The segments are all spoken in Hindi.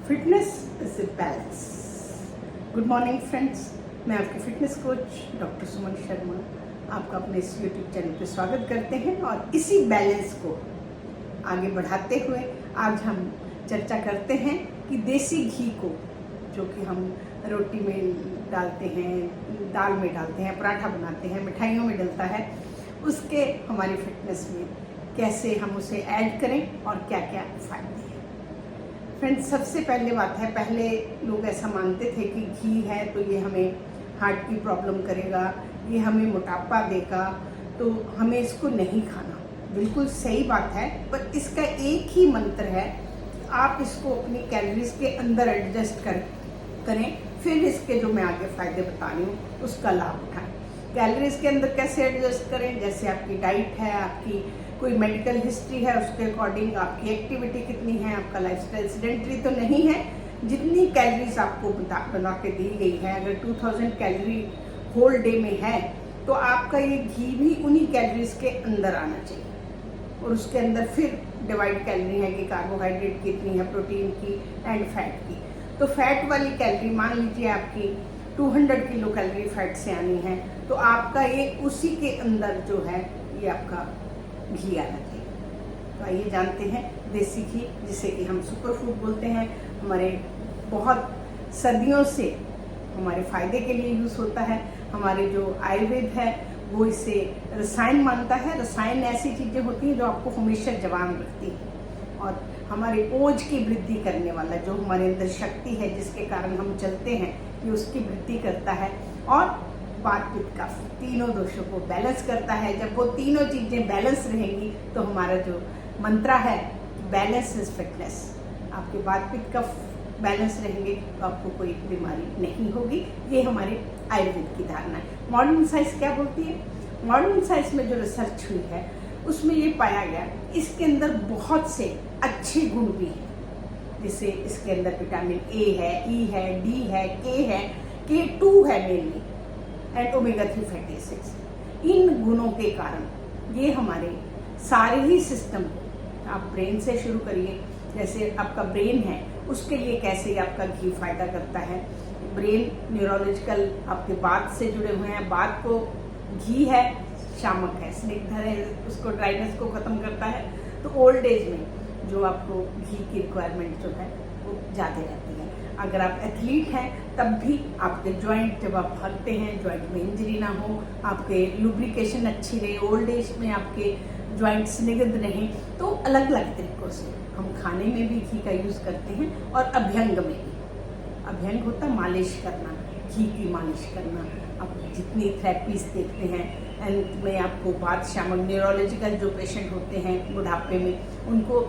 Fitness is a balance. Good morning friends, मैं आपकी fitness coach doctor Suman Sharma आपका अपने इस यूट्यूब चैनल पर स्वागत करते हैं। और इसी बैलेंस को आगे बढ़ाते हुए आज हम चर्चा करते हैं कि देसी घी को, जो कि हम रोटी में डालते हैं, दाल में डालते हैं, पराठा बनाते हैं, मिठाइयों में डलता है, उसके हमारी फिटनेस में कैसे हम उसे ऐड करें और क्या क्या फायदे हैं। फ्रेंड्स, सबसे पहले बात है, पहले लोग ऐसा मानते थे कि घी है तो ये हमें हार्ट की प्रॉब्लम करेगा, ये हमें मोटापा देगा, तो हमें इसको नहीं खाना। बिल्कुल सही बात है, पर इसका एक ही मंत्र है, आप इसको अपनी कैलोरीज के अंदर एडजस्ट करें, फिर इसके जो मैं आगे फायदे बता रही हूँ उसका लाभ उठाएं। कैलोरीज के अंदर कैसे एडजस्ट करें? जैसे आपकी डाइट है, आपकी कोई मेडिकल हिस्ट्री है, उसके अकॉर्डिंग आपकी एक्टिविटी कितनी है, आपका लाइफस्टाइल सेडेंटरी तो नहीं है, जितनी कैलोरीज आपको बना के दी गई है, अगर 2000 कैलोरी होल डे में है तो आपका ये घी भी उन्हीं कैलोरीज के अंदर आना चाहिए। और उसके अंदर फिर डिवाइड कैलोरी है कि कार्बोहाइड्रेट कितनी है, प्रोटीन की एंड फैट की। तो फैट वाली कैलोरी मान लीजिए आपकी 200 किलो कैलोरी फैट से आनी है, तो आपका ये उसी के अंदर जो है ये आपका घी आना चाहिए। तो आइए जानते हैं देसी घी, जिसे कि हम सुपर फूड बोलते हैं, हमारे बहुत सदियों से हमारे फायदे के लिए यूज होता है। हमारे जो आयुर्वेद है वो इसे रसायन मानता है। रसायन ऐसी चीजें होती हैं जो आपको हमेशा जवान रखती हैं और हमारे ओज की वृद्धि करने वाला, जो हमारे अंदर शक्ति है जिसके कारण हम चलते हैं, ये उसकी वृद्धि करता है और वात पित्त कफ तीनों दोषों को बैलेंस करता है। जब वो तीनों चीजें बैलेंस रहेंगी तो हमारा जो मंत्रा है, बैलेंस इज फिटनेस, आपके वात पित्त कफ बैलेंस रहेंगे तो आपको कोई बीमारी नहीं होगी। ये हमारे आयुर्वेद की धारणा है। मॉडर्न साइंस क्या बोलती है? मॉडर्न साइंस में जो रिसर्च हुई है उसमें ये पाया गया इसके अंदर बहुत से अच्छे गुण भी हैं। जैसे इसके अंदर विटामिन ए है, ई है, डी है, के है, K2 है mainly, and omega 3 fatty acids. इन गुणों के कारण ये हमारे सारे ही सिस्टम को, आप ब्रेन से शुरू करिए, जैसे आपका ब्रेन है उसके लिए कैसे आपका घी फायदा करता है। ब्रेन न्यूरोलॉजिकल आपके बात से जुड़े हुए हैं, बात को घी है, शामक है, स्निग्धर है, उसको ड्राइनेस को खत्म करता है। तो ओल्ड एज में जो आपको घी की रिक्वायरमेंट जो है वो ज़्यादा रहती है। अगर आप एथलीट हैं तब भी आपके जॉइंट, जब आप भागते हैं, जॉइंट में इंजरी ना हो, आपके लुब्रिकेशन अच्छी रहे, ओल्ड एज में आपके जॉइंट स्निग्ध रहें, तो अलग अलग तरीकों से हम खाने में भी घी का यूज़ करते हैं और अभ्यंग में भी। अभ्यंग होता मालिश करना, घी की मालिश करना। आप जितनी थेरेपीज देखते हैं, एंड में आपको बात शामक, न्यूरोलॉजिकल जो पेशेंट होते हैं बुढ़ापे में, उनको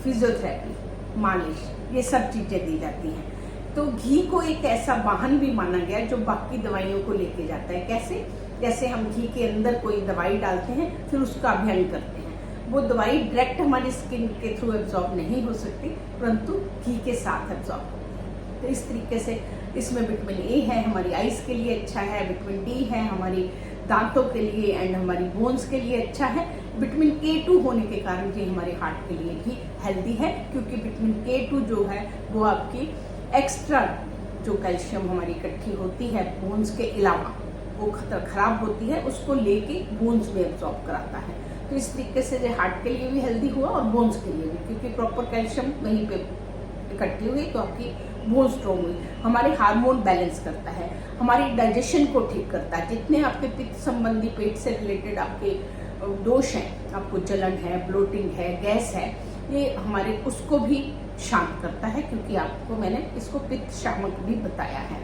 फिजियोथेरेपी, मालिश, ये सब चीज़ें दी जाती हैं। तो घी को एक ऐसा वाहन भी माना गया जो बाकी दवाइयों को लेके जाता है। कैसे? जैसे हम घी के अंदर कोई दवाई डालते हैं, फिर उसका अभ्यंग करते हैं, वो दवाई डायरेक्ट हमारी स्किन के थ्रू एब्जॉर्ब नहीं हो सकती, परंतु घी के साथ एब्जॉर्ब होती है। तो इस तरीके से इसमें विटामिन ए है, हमारी आइज के लिए अच्छा है, विटामिन डी है हमारी दांतों के लिए एंड हमारी बोन्स के लिए अच्छा है। विटामिन K2 होने के कारण ये हमारे हार्ट के लिए भी हेल्दी है, क्योंकि विटामिन K2 जो है वो आपकी एक्स्ट्रा जो कैल्शियम हमारी इकट्ठी होती है बोन्स के अलावा, वो खराब होती है, उसको लेके बोन्स में एब्जॉर्ब कराता है। तो इस तरीके से ये हार्ट के लिए भी हेल्दी हुआ और बोन्स के लिए भी, क्योंकि प्रॉपर कैल्शियम वहीं पे इकट्ठी हुई तो आपकी बोन स्ट्रॉन्ग हुई। हमारे हार्मोन बैलेंस करता है, हमारी डाइजेशन को ठीक करता है। जितने आपके पित्त संबंधी, पेट से रिलेटेड आपके दोष हैं, आपको जलन है, ब्लोटिंग है, गैस है, ये हमारे उसको भी शांत करता है, क्योंकि आपको मैंने इसको पित्त शामक भी बताया है।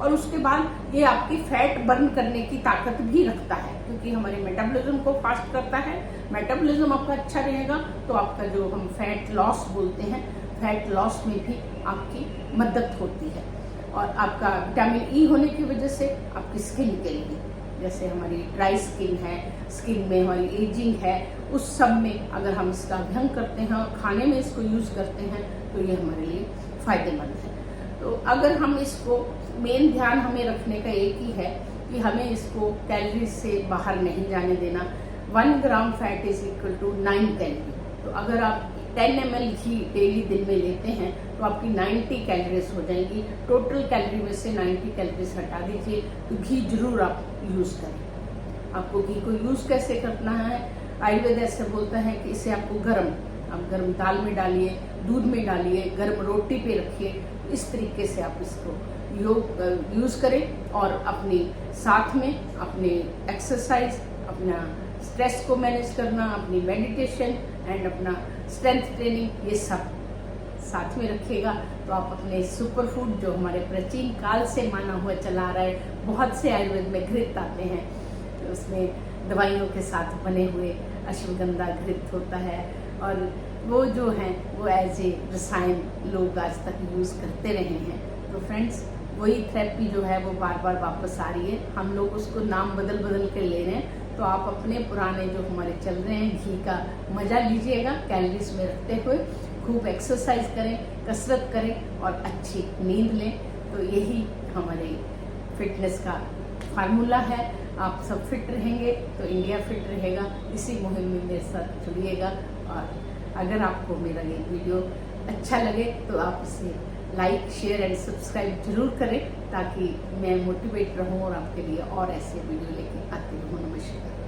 और उसके बाद ये आपकी फैट बर्न करने की ताकत भी रखता है, क्योंकि हमारे मेटाबॉलिज्म को फास्ट करता है। मेटाबॉलिज्म आपका अच्छा रहेगा तो आपका जो हम फैट लॉस बोलते हैं, फैट लॉस में भी आपकी मदद होती है। और आपका विटामिन ई होने की वजह से आपकी स्किन के लिए, जैसे हमारी ड्राई स्किन है, स्किन में हमारी एजिंग है, उस सब में अगर हम इसका अभ्यंग करते हैं और खाने में इसको यूज़ करते हैं तो ये हमारे लिए फायदेमंद है। तो अगर हम इसको, मेन ध्यान हमें रखने का एक ही है कि हमें इसको कैलोरी से बाहर नहीं जाने देना। 1 gram fat is equal to 9 calorie. तो अगर आप 10 ml घी डेली दिन में लेते हैं तो तो आपकी 90 कैलोरीज हो जाएंगी। टोटल कैलोरी में से 90 कैलोरीज हटा दीजिए। तो घी जरूर आप यूज़ करें। आपको घी को यूज़ कैसे करना है, आयुर्वेद ऐसे बोलता है कि इसे आपको आप गर्म दाल में डालिए, दूध में डालिए, गर्म रोटी पे रखिए। इस तरीके से आप इसको यूज़ करें और अपनी साथ में अपने एक्सरसाइज, अपना स्ट्रेस को मैनेज करना, अपनी मेडिटेशन एंड अपना स्ट्रेंथ ट्रेनिंग, ये सब साथ में रखिएगा। तो आप अपने सुपर फूड जो हमारे प्राचीन काल से माना हुआ चला रहा है, बहुत से आयुर्वेद में घृत आते हैं, तो उसमें दवाइयों के साथ बने हुए अश्वगंधा घृत होता है, और वो जो है वो एज ए रसायन लोग आज तक यूज़ करते रहे हैं। तो फ्रेंड्स, वही थेरेपी जो है वो बार बार वापस आ रही है। हम लोग उसको नाम बदल बदल के ले रहे हैं। तो आप अपने पुराने जो हमारे चल रहे हैं घी का मज़ा लीजिएगा, कैलोरीज में रखते हुए। खूब एक्सरसाइज करें, कसरत करें और अच्छी नींद लें। तो यही हमारे फिटनेस का फार्मूला है। आप सब फिट रहेंगे तो इंडिया फिट रहेगा। इसी मुहिम में मेरे साथ जुड़िएगा। और अगर आपको मेरा ये वीडियो अच्छा लगे तो आप इसे लाइक, शेयर एंड सब्सक्राइब जरूर करें, ताकि मैं मोटिवेट रहूं और आपके लिए और ऐसे वीडियो लेके आती रहूं। नमस्कार।